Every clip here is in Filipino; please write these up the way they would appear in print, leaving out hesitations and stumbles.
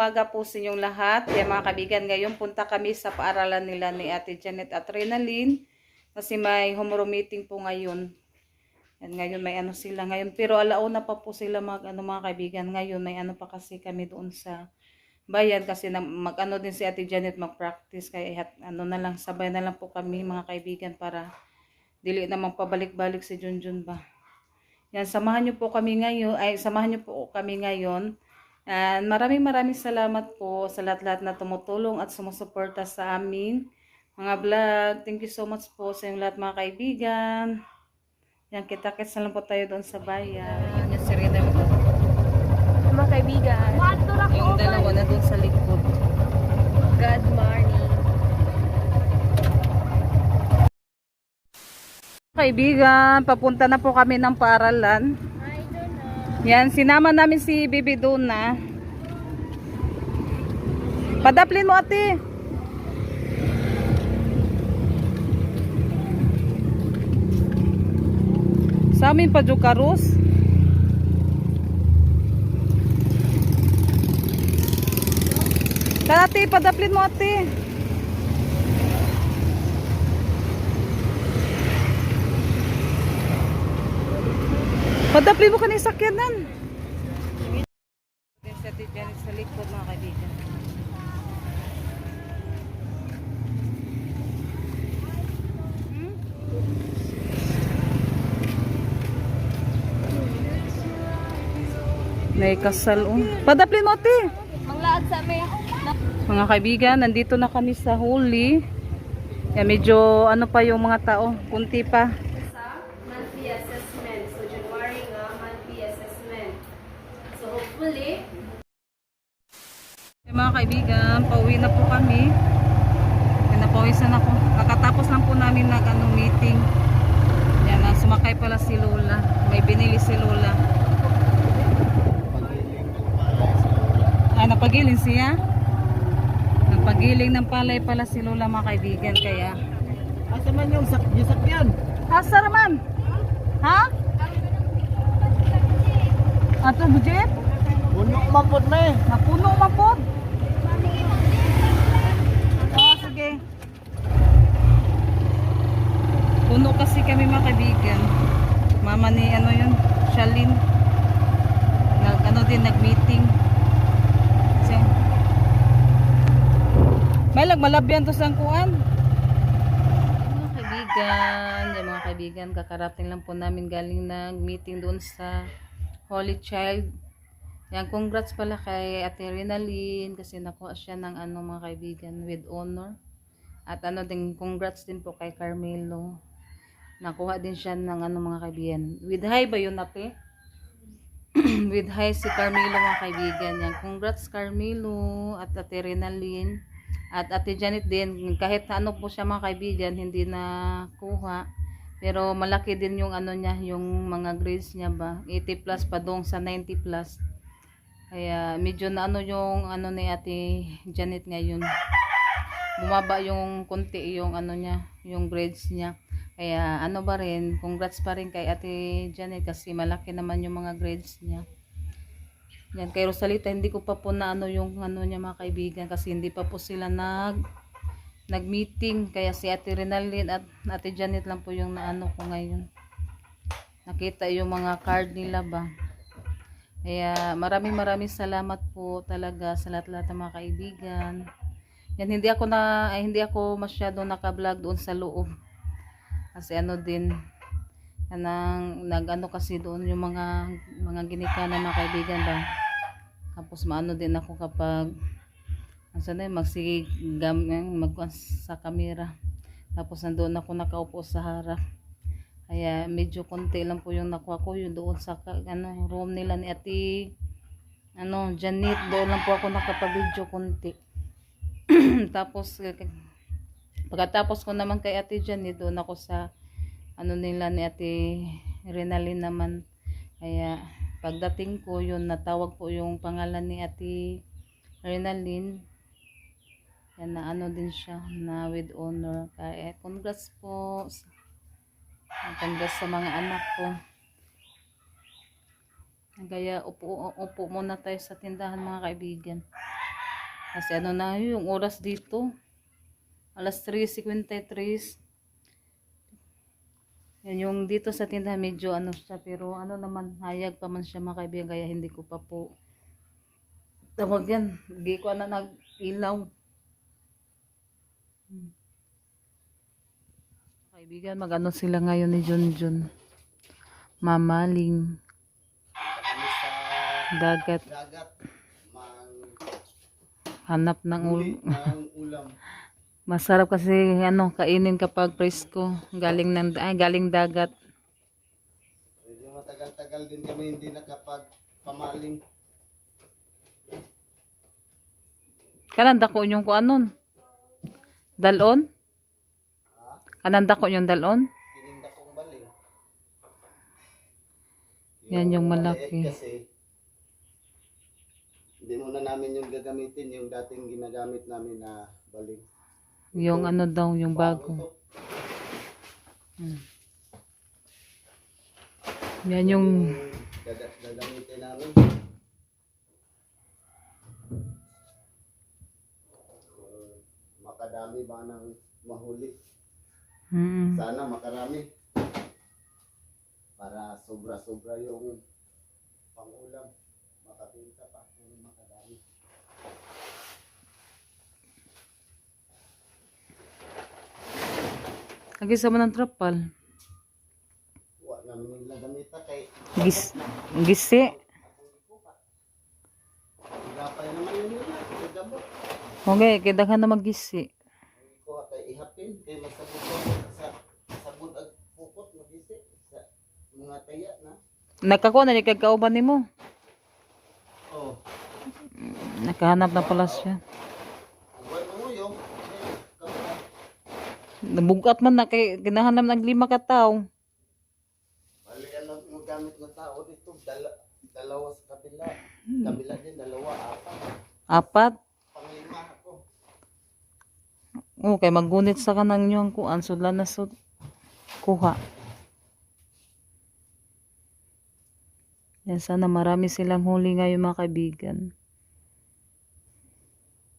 umaga po sa inyong lahat. Kaya mga kaibigan, ngayon punta kami sa paaralan nila ni Ate Janet at Renalyn. Kasi may homeroom meeting po ngayon. Yan, ngayon may ano sila ngayon. Pero alauna pa po sila mga kaibigan. Ngayon may ano pa kasi kami doon sa bayan. Kasi mag-ano din si Ate Janet mag-practice. Kaya ano na lang, sabay na lang po kami mga kaibigan para dili namang pabalik-balik si Junjun ba. Yan, samahan niyo po kami ngayon. And maraming salamat po sa lahat-lahat na tumutulong at sumusuporta sa amin mga vlog. Thank you so much po sa inyong lahat mga kaibigan. Yan, kita-kits na lang po tayo doon sa bayan. Yan si Rina Mga kaibigan, yung dalawa na doon sa likod. good morning. Kaibigan, papunta na po kami ng paaralan. Yan, sinama namin si Bibi Duna. Padaplin mo ate. Sa amin pa Jukarus. Ate, padaplin mo ate. Padaplin mo kanina sakyanan. Sa Ate Janet sa likod mga kaibigan. May kasal. Padaplin mo ate. Manglaad sa amin. Mga kaibigan, nandito na kami sa huli. Yan, medyo ano pa yung mga tao, kunti pa. Monthly assessment. So, January nga, monthly assessment. So, hopefully, Yan, mga kaibigan, pauwi na po kami. Pinapawisan ako. Kakatapos lang po namin meeting. Yan, sumakay pala si Lola. May binili si Lola. Ah, napagilin siya? Nagpagiling ng palay pala si Lola mga kaibigan, kaya Asa man yung sakyan? asa naman? Ha? Ato budget? Puno mapod na eh. Napuno mapod? Oh, sige. Puno kasi kami mga kaibigan. Mama ni ano yun, Shalin. Nag-meeting. Kasi may malabyan to sa kuan. Mga kaibigan, kakarating lang po namin galing nag-meeting doon sa Holy Child. Yan, congrats pala kay Ate Renalyn kasi nakuha siya ng mga kaibigan with honor. At din, congrats din po kay Carmelo. Nakuha din siya ng mga kaibigan. With high ba yun ate? With high si Carmelo mga kaibigan. Yan, congrats Carmelo at Ate Renalyn. At Ate Janet din, kahit ano po siya mga kaibigan, hindi na kuha. Pero malaki din yung niya, yung mga grades niya ba. 80 plus pa dong sa 90 plus. Kaya medyo na yung ni Ate Janet ngayon. Bumaba yung konti yung niya, yung grades niya. Kaya ba rin, congrats pa rin kay Ate Janet kasi malaki naman yung mga grades niya. Yan, kay Rosalita, hindi ko pa po na yung niya mga kaibigan kasi hindi pa po sila nag-meeting. Kaya si Ate Renalyn at Ate Janet lang po yung ko ngayon. Nakita yung mga card nila ba. Kaya maraming salamat po talaga sa lahat-lahat ng mga kaibigan. Yan, hindi ako masyado naka-vlog doon sa loob. Kasi din, kasi doon yung mga ginikanan ng mga kaibigan ba. Tapos din ako kapag sa camera. Tapos nandoon ako nakaupo sa harap. Kaya medyo konti lang po yung nakuha ko yung doon sa room nila ni Ate Janet. Doon lang po ako nakapag-video konti. Tapos pagkatapos ko naman kay Ate Janet, doon ako sa nila ni Ate Renalyn naman. Kaya pagdating ko yun, natawag po yung pangalan ni Ate Renalyn. Yan na din siya na with honor. Kaya congrats po. Congrats sa mga anak ko. Kaya upo muna tayo sa tindahan mga kaibigan. Kasi ano na yung oras dito. Alas 3:53. Yan yung dito sa tindahan medyo ano siya. Pero ano naman, hayag pa man siya mga kaibigan. Kaya hindi ko pa po. Tawag yan. Hindi ko na nag-ilaw. Kaibigan, mag-ano sila ngayon ni Junjun. Mamaling. Kami sa Dagat. dagat. Hanap ng Huli ng ulam. Masarap kasi ano kainin kapag presko, galing dagat. Medyo matagal-tagal din kami hindi nakapagpamaling. Kananda ko yung kuanon. Dalon? Kananda ko yung dalon? Tininda kong baling. Yan yung maliit malaki. Kasi hindi muna namin yung gagamitin, yung dating ginagamit namin na baling. Yung ano daw, yung bago. Yan yung Gagamitin namin. Makadami ba ng mahuli? Sana makarami. Para sobra-sobra yung pangulam. Makabenta pa kung makadami. Kagisa mo ng trapal. Huwag namin nila gamita kay Gisi. Ilapay naman yun nila. Kagabot. Okay, kailangan na maggisi. Kuha kay ihapin. Kay masabot ko sa sabon at pupot. Magisi. Sa mga taya na. Nakakuha na yung kagkauban ni mo. Oh. Nakahanap na pala siya. Buwan mo yung. Nabugat man na kay ginahanap ng 5 ka tao. Bali alam mo gamit ng tao dito. Dalawa sa kabila. Kabila din. Dalawa. Apat. 4. Panglima ako. Okay, maggunit sa kanang nyong kuan sudlan na sud kuha. Yan, sana marami silang huli ngayon mga kaibigan.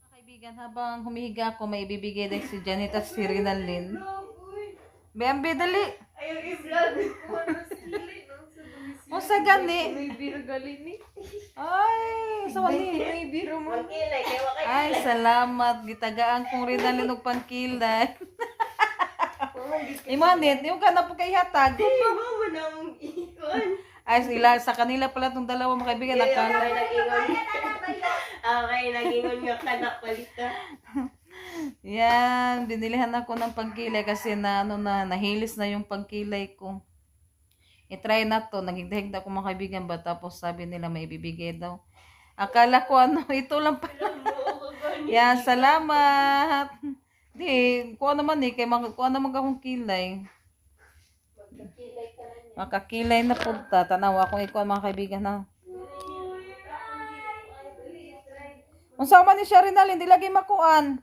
Mga kaibigan, habang humihiga ako, may ibibigay din si Janet at si Rinalyn. Bambi, dali! Ayaw i-vlog. O sa gani? May biro gali ni. Ay, sa wani. May biro mo. Ay, salamat. Gitagaan kong Rinalyn og pangkilay. Imanit, yung ka na po kay hatag. Mama na mong ikon. Ay, sila, sa kanila pala itong dalawa mga kaibigan. Okay, nagingon nga ka na palita. Yan, binilihan ako ng pangkilay kasi nahilis na yung pangkilay ko. I-try na to, naghigdahig ako mga kaibigan ba, tapos sabi nila may ibibigay daw. Akala ko ito lang pala. Yan, salamat. Di, kuha naman kuha naman akong kilay. Makakilay na punta. Tanawa akong ikuha mga kaibigan na. Ang sama ni Sharinal, hindi lagi makuan.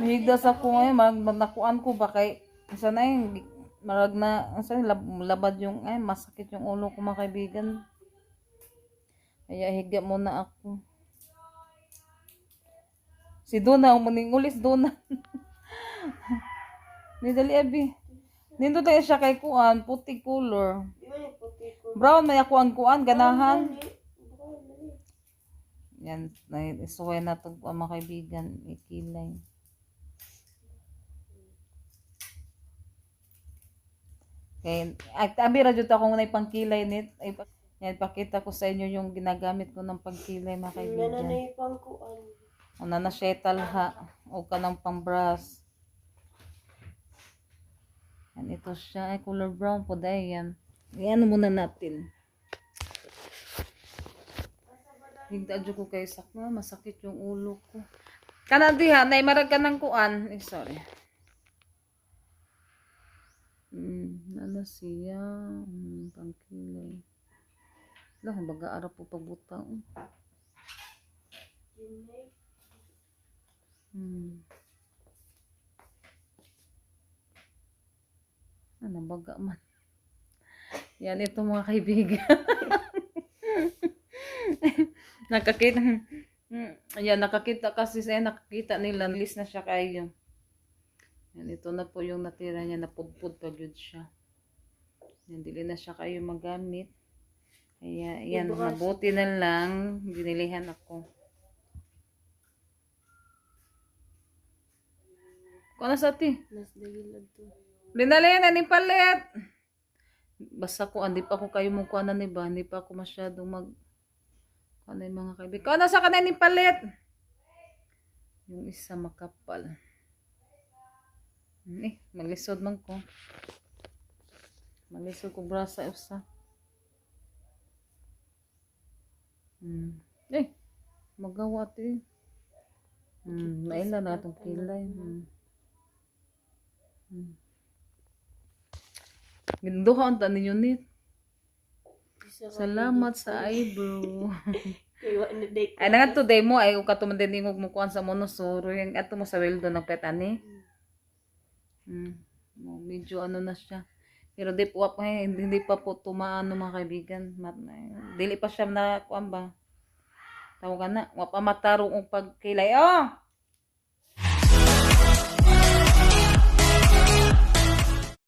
Higda sa ko ngayon, nakuan ko ba kay, sana yung, marag na, labad yung, masakit yung ulo ko mga kaibigan. Kaya higa muna ako. Si Duna, umaningulis Duna. Nidali abi. Nindot tayo siya kay kuan, puti color. Brown may ako ang kuan, ganahan. Yan, isuway na ito mga kaibigan, ikilay. Okay, abi radyo ta kung nay pangkilay nit. Yan, pakita ko sa inyo yung ginagamit ko ng pangkilay mga kaibigan. Nanay pang kuan. Una na siya talha o kanang pang-brush. Yan, ito siya. Ay, color brown po dahil yan. Yan muna natin. Higdadyo ko kay sakma. Masakit yung ulo ko. Kanadiha, naimarag ka ng kuan. Sorry. Ano siya? Pangkilay. Lah, baga arap po pagbutang. Ano baga man. Yan ito mga kaibigan. Nakakita. Ayan, nakakita kasi siya, nakakita nila, nilis na siya kayo. Yan, ito na po yung natira niya, napudpud pa yun siya. Yan, dili na siya kayo magamit. Kaya, yan, mabuti na lang, binilihan ako. Kung ano sa ati? Nas dagilad to. Binalihan na ni palit. Basta ko, hindi pa ako kayo mong kuanan ni ba? Hindi pa ako masyadong ano yung mga kaibigan. Kung ano sa kanay ni palit? Yung isa makapal. Maglisod man ko. Maglisod ko brasa usa. Magawa ito maila na itong kilay. Ginduha ang tanin yun nit. Salamat sa eyebrow. Kaya na day ko. Ay nga today mo ay katuman din ingog mo kuan sa monosuro yung ato mo sa weldo ng petani. Medyo ano na siya. Pero di po hindi pa po tumaano mga kaibigan. Dili pa siya na kuan ba. Tawagan na, wa pa matarong og pagkilay. Oh!